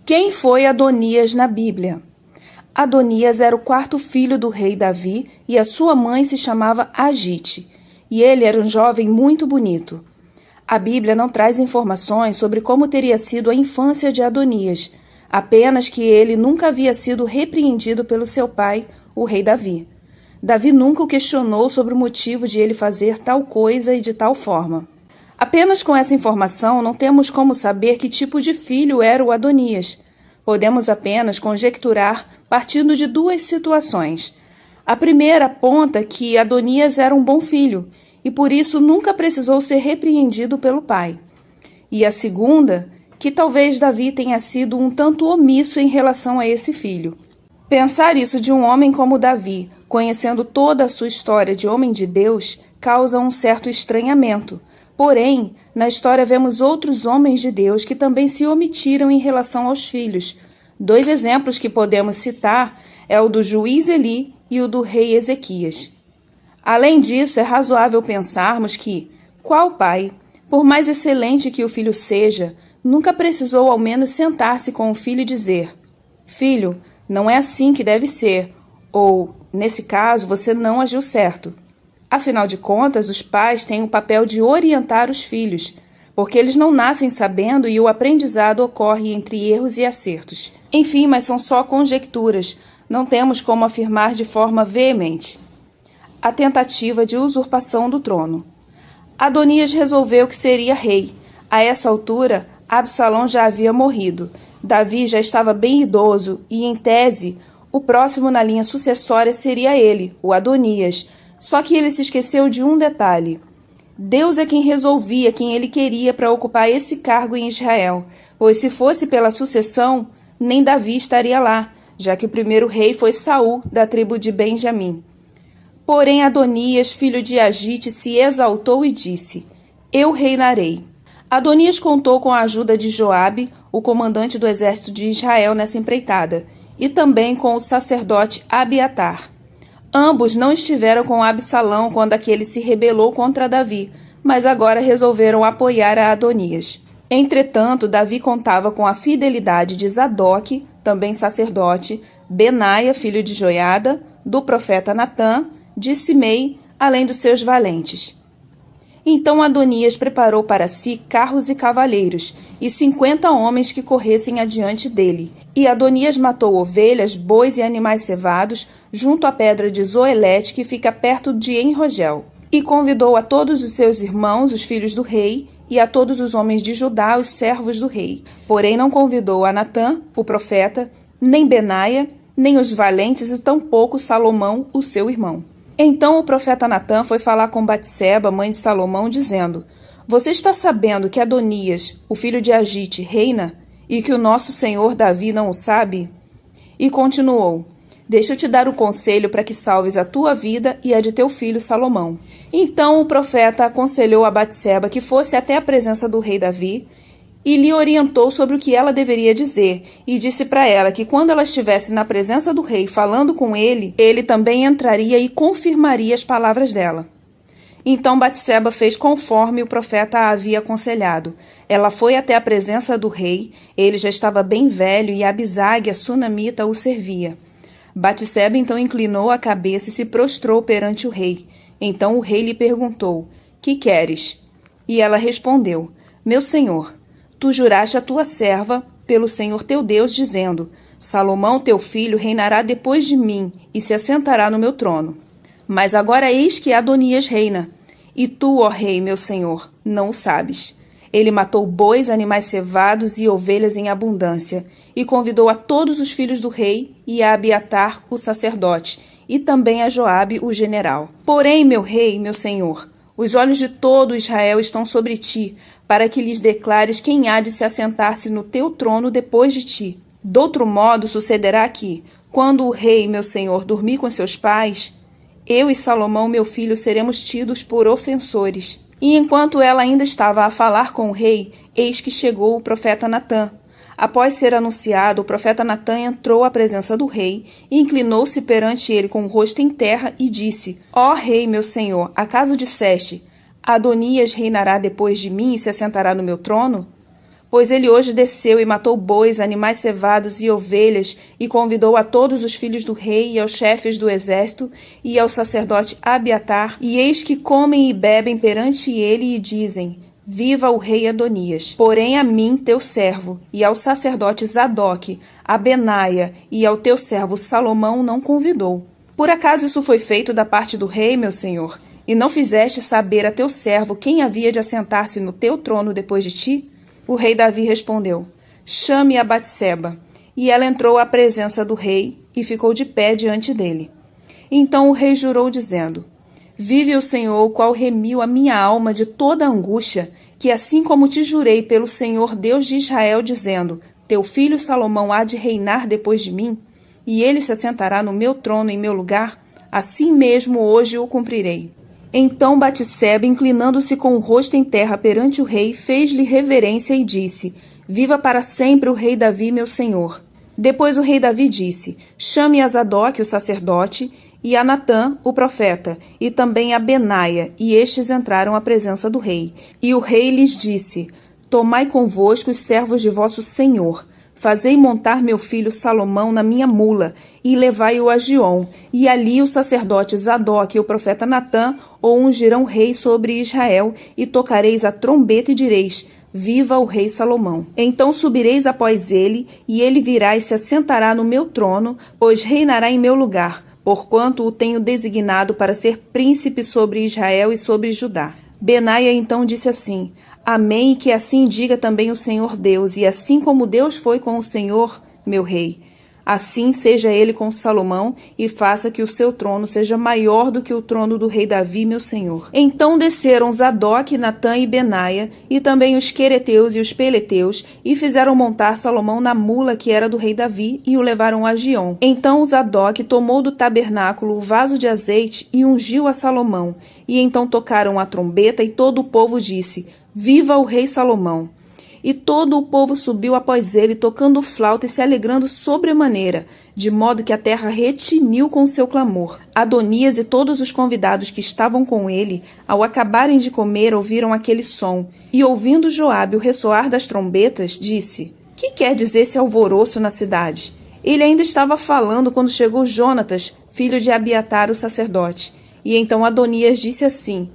Quem foi Adonias na Bíblia? Adonias era o quarto filho do rei Davi e a sua mãe se chamava Agite, e ele era um jovem muito bonito. A Bíblia não traz informações sobre como teria sido a infância de Adonias, apenas que ele nunca havia sido repreendido pelo seu pai, o rei Davi. Davi nunca o questionou sobre o motivo de ele fazer tal coisa e de tal forma. Apenas com essa informação não temos como saber que tipo de filho era o Adonias. Podemos apenas conjecturar partindo de duas situações. A primeira aponta que Adonias era um bom filho e por isso nunca precisou ser repreendido pelo pai. E a segunda, que talvez Davi tenha sido um tanto omisso em relação a esse filho. Pensar isso de um homem como Davi, conhecendo toda a sua história de homem de Deus, causa um certo estranhamento. Porém, na história vemos outros homens de Deus que também se omitiram em relação aos filhos. Dois exemplos que podemos citar é o do juiz Eli e o do rei Ezequias. Além disso, é razoável pensarmos que, qual pai, por mais excelente que o filho seja, nunca precisou ao menos sentar-se com o filho e dizer: "Filho, não é assim que deve ser", ou, nesse caso, você não agiu certo. Afinal de contas, os pais têm o papel de orientar os filhos, porque eles não nascem sabendo e o aprendizado ocorre entre erros e acertos. Enfim, mas são só conjecturas, não temos como afirmar de forma veemente. A tentativa de usurpação do trono. Adonias resolveu que seria rei. A essa altura, Absalão já havia morrido. Davi já estava bem idoso e, em tese, o próximo na linha sucessória seria ele, o Adonias. Só que ele se esqueceu de um detalhe. Deus é quem resolvia quem ele queria para ocupar esse cargo em Israel, pois se fosse pela sucessão, nem Davi estaria lá, já que o primeiro rei foi Saul, da tribo de Benjamim. Porém Adonias, filho de Agite, se exaltou e disse: "Eu reinarei." Adonias contou com a ajuda de Joabe, o comandante do exército de Israel nessa empreitada, e também com o sacerdote Abiatar. Ambos não estiveram com Absalão quando aquele se rebelou contra Davi, mas agora resolveram apoiar a Adonias. Entretanto, Davi contava com a fidelidade de Zadok, também sacerdote, Benaia, filho de Joiada, do profeta Natã, de Simei, além dos seus valentes. Então Adonias preparou para si carros e cavaleiros, e 50 homens que corressem adiante dele. E Adonias matou ovelhas, bois e animais cevados, junto à pedra de Zoelete, que fica perto de Enrogel. E convidou a todos os seus irmãos, os filhos do rei, e a todos os homens de Judá, os servos do rei. Porém não convidou a Natã, o profeta, nem Benaia, nem os valentes, e tampouco Salomão, o seu irmão. Então o profeta Natã foi falar com Batseba, mãe de Salomão, dizendo: "Você está sabendo que Adonias, o filho de Agite, reina, e que o nosso senhor Davi não o sabe?" E continuou: "Deixa eu te dar um conselho para que salves a tua vida e a de teu filho Salomão." Então o profeta aconselhou a Batseba que fosse até a presença do rei Davi e lhe orientou sobre o que ela deveria dizer, e disse para ela que quando ela estivesse na presença do rei falando com ele, ele também entraria e confirmaria as palavras dela. Então Batseba fez conforme o profeta a havia aconselhado. Ela foi até a presença do rei, ele já estava bem velho e Abisague, a sunamita, o servia. Batseba então inclinou a cabeça e se prostrou perante o rei. Então o rei lhe perguntou: "Que queres?" E ela respondeu: "Meu senhor, tu juraste a tua serva pelo Senhor teu Deus, dizendo: Salomão teu filho reinará depois de mim e se assentará no meu trono. Mas agora eis que Adonias reina, e tu, ó rei, meu senhor, não o sabes. Ele matou bois, animais cevados e ovelhas em abundância, e convidou a todos os filhos do rei e a Abiatar, o sacerdote, e também a Joabe, o general. Porém, meu rei, meu senhor, os olhos de todo Israel estão sobre ti, para que lhes declares quem há de se assentar-se no teu trono depois de ti. Doutro modo sucederá que, quando o rei, meu senhor, dormir com seus pais, eu e Salomão, meu filho, seremos tidos por ofensores." E enquanto ela ainda estava a falar com o rei, eis que chegou o profeta Natã. Após ser anunciado, o profeta Natã entrou à presença do rei e inclinou-se perante ele com o rosto em terra e disse: "Ó rei, meu senhor, acaso disseste: Adonias reinará depois de mim e se assentará no meu trono? Pois ele hoje desceu e matou bois, animais cevados e ovelhas, e convidou a todos os filhos do rei e aos chefes do exército, e ao sacerdote Abiatar, e eis que comem e bebem perante ele e dizem: Viva o rei Adonias! Porém a mim, teu servo, e ao sacerdote Zadoque, a Benaia, e ao teu servo Salomão não convidou. Por acaso isso foi feito da parte do rei, meu senhor? E não fizeste saber a teu servo quem havia de assentar-se no teu trono depois de ti? O rei Davi respondeu: Chame a Batseba. E ela entrou à presença do rei e ficou de pé diante dele. Então o rei jurou, dizendo: Vive o Senhor, o qual remiu a minha alma de toda angústia, que assim como te jurei pelo Senhor Deus de Israel, dizendo: Teu filho Salomão há de reinar depois de mim, e ele se assentará no meu trono em meu lugar, assim mesmo hoje o cumprirei. Então Batseba, inclinando-se com o rosto em terra perante o rei, fez-lhe reverência e disse: Viva para sempre o rei Davi, meu senhor. Depois o rei Davi disse: Chame a Zadoque, o sacerdote, e a Natã, o profeta, e também a Benaia, e estes entraram à presença do rei. E o rei lhes disse: Tomai convosco os servos de vosso senhor, fazei montar meu filho Salomão na minha mula, e levai-o a Giom, e ali o sacerdote Zadoque e o profeta Natã o ungirão rei sobre Israel, e tocareis a trombeta e direis: Viva o rei Salomão. Então subireis após ele, e ele virá e se assentará no meu trono, pois reinará em meu lugar, porquanto o tenho designado para ser príncipe sobre Israel e sobre Judá. Benaia então disse assim: Amém, e que assim diga também o Senhor Deus, e assim como Deus foi com o Senhor, meu rei, assim seja ele com Salomão, e faça que o seu trono seja maior do que o trono do rei Davi, meu senhor. Então desceram Zadoque, Natã e Benaia, e também os quereteus e os peleteus, e fizeram montar Salomão na mula que era do rei Davi, e o levaram a Giom. Então Zadoque tomou do tabernáculo o vaso de azeite e ungiu a Salomão. E então tocaram a trombeta, e todo o povo disse: Viva o rei Salomão! E todo o povo subiu após ele, tocando flauta e se alegrando sobremaneira, de modo que a terra retiniu com o seu clamor. Adonias e todos os convidados que estavam com ele, ao acabarem de comer, ouviram aquele som. E ouvindo Joabe o ressoar das trombetas, disse: Que quer dizer esse alvoroço na cidade? Ele ainda estava falando quando chegou Jonatas, filho de Abiatar, o sacerdote. E então Adonias disse assim: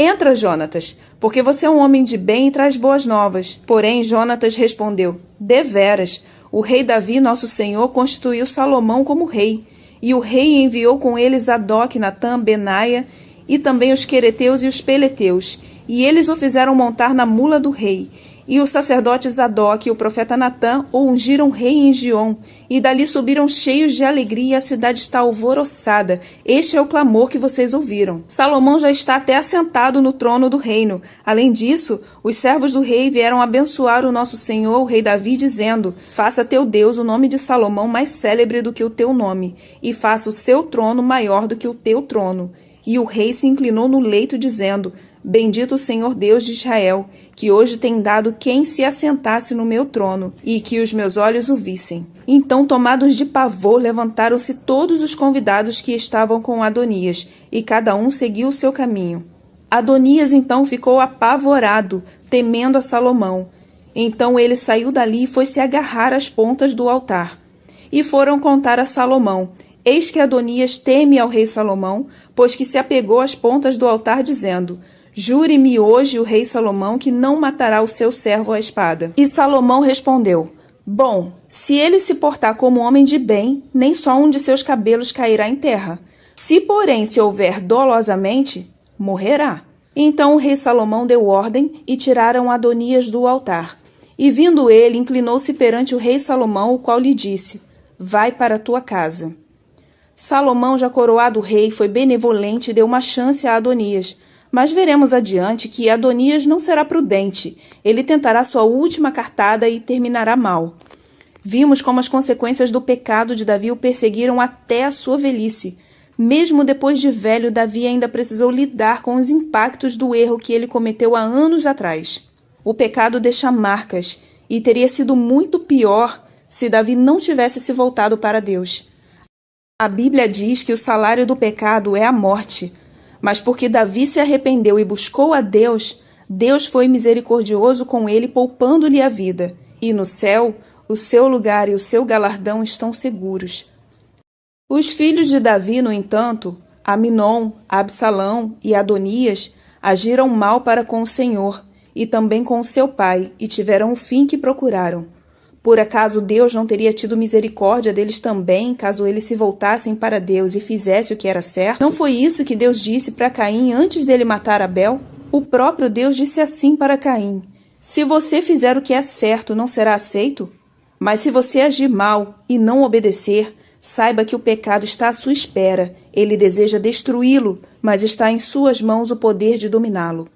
Entra, Jonatas, porque você é um homem de bem e traz boas novas. Porém, Jonatas respondeu: Deveras, o rei Davi, nosso senhor, constituiu Salomão como rei. E o rei enviou com ele Zadoque, Natã, Benaia, e também os quereteus e os peleteus. E eles o fizeram montar na mula do rei. E o sacerdote Zadoque e o profeta Natã o ungiram rei em Giom, e dali subiram cheios de alegria, e a cidade está alvoroçada. Este é o clamor que vocês ouviram. Salomão já está até assentado no trono do reino. Além disso, os servos do rei vieram abençoar o nosso senhor, o rei Davi, dizendo: Faça teu Deus o nome de Salomão mais célebre do que o teu nome, e faça o seu trono maior do que o teu trono. E o rei se inclinou no leito, dizendo: Bendito o Senhor Deus de Israel, que hoje tem dado quem se assentasse no meu trono, e que os meus olhos o vissem. Então, tomados de pavor, levantaram-se todos os convidados que estavam com Adonias, e cada um seguiu o seu caminho. Adonias então ficou apavorado, temendo a Salomão. Então ele saiu dali e foi se agarrar às pontas do altar. E foram contar a Salomão: Eis que Adonias teme ao rei Salomão, pois que se apegou às pontas do altar, dizendo: Jure-me hoje o rei Salomão que não matará o seu servo à espada. E Salomão respondeu: Bom, se ele se portar como homem de bem, nem só um de seus cabelos cairá em terra. Se, porém, se houver dolosamente, morrerá. Então o rei Salomão deu ordem e tiraram Adonias do altar. E vindo ele, inclinou-se perante o rei Salomão, o qual lhe disse: Vai para a tua casa. Salomão, já coroado rei, foi benevolente e deu uma chance a Adonias. Mas veremos adiante que Adonias não será prudente. Ele tentará sua última cartada e terminará mal. Vimos como as consequências do pecado de Davi o perseguiram até a sua velhice. Mesmo depois de velho, Davi ainda precisou lidar com os impactos do erro que ele cometeu há anos atrás. O pecado deixa marcas, e teria sido muito pior se Davi não tivesse se voltado para Deus. A Bíblia diz que o salário do pecado é a morte. Mas porque Davi se arrependeu e buscou a Deus, Deus foi misericordioso com ele, poupando-lhe a vida, e no céu o seu lugar e o seu galardão estão seguros. Os filhos de Davi, no entanto, Aminon, Absalão e Adonias, agiram mal para com o Senhor e também com o seu pai, e tiveram o fim que procuraram. Por acaso Deus não teria tido misericórdia deles também, caso eles se voltassem para Deus e fizessem o que era certo? Não foi isso que Deus disse para Caim antes dele matar Abel? O próprio Deus disse assim para Caim: se você fizer o que é certo, não será aceito? Mas se você agir mal e não obedecer, saiba que o pecado está à sua espera. Ele deseja destruí-lo, mas está em suas mãos o poder de dominá-lo.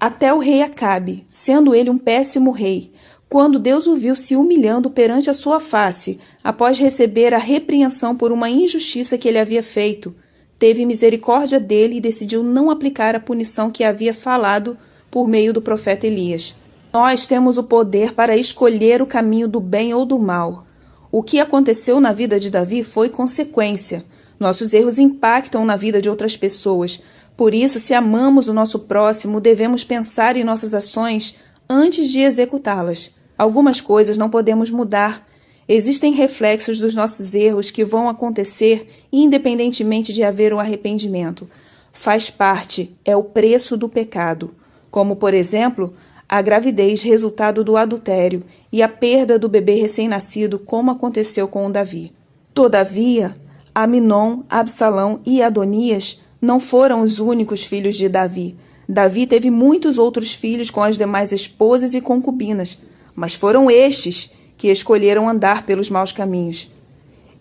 Até o rei Acabe, sendo ele um péssimo rei, quando Deus o viu se humilhando perante a sua face, após receber a repreensão por uma injustiça que ele havia feito, teve misericórdia dele e decidiu não aplicar a punição que havia falado por meio do profeta Elias. Nós temos o poder para escolher o caminho do bem ou do mal. O que aconteceu na vida de Davi foi consequência. Nossos erros impactam na vida de outras pessoas. Por isso, se amamos o nosso próximo, devemos pensar em nossas ações antes de executá-las. Algumas coisas não podemos mudar. Existem reflexos dos nossos erros que vão acontecer independentemente de haver um arrependimento. Faz parte, é o preço do pecado. Como, por exemplo, a gravidez resultado do adultério e a perda do bebê recém-nascido, como aconteceu com o Davi. Todavia, Aminon, Absalão e Adonias não foram os únicos filhos de Davi. Davi teve muitos outros filhos com as demais esposas e concubinas, mas foram estes que escolheram andar pelos maus caminhos.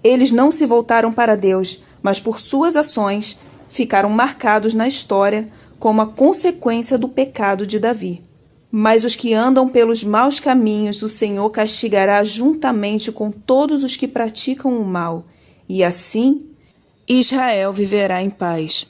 Eles não se voltaram para Deus, mas por suas ações ficaram marcados na história como a consequência do pecado de Davi. Mas os que andam pelos maus caminhos, o Senhor castigará juntamente com todos os que praticam o mal, e assim Israel viverá em paz.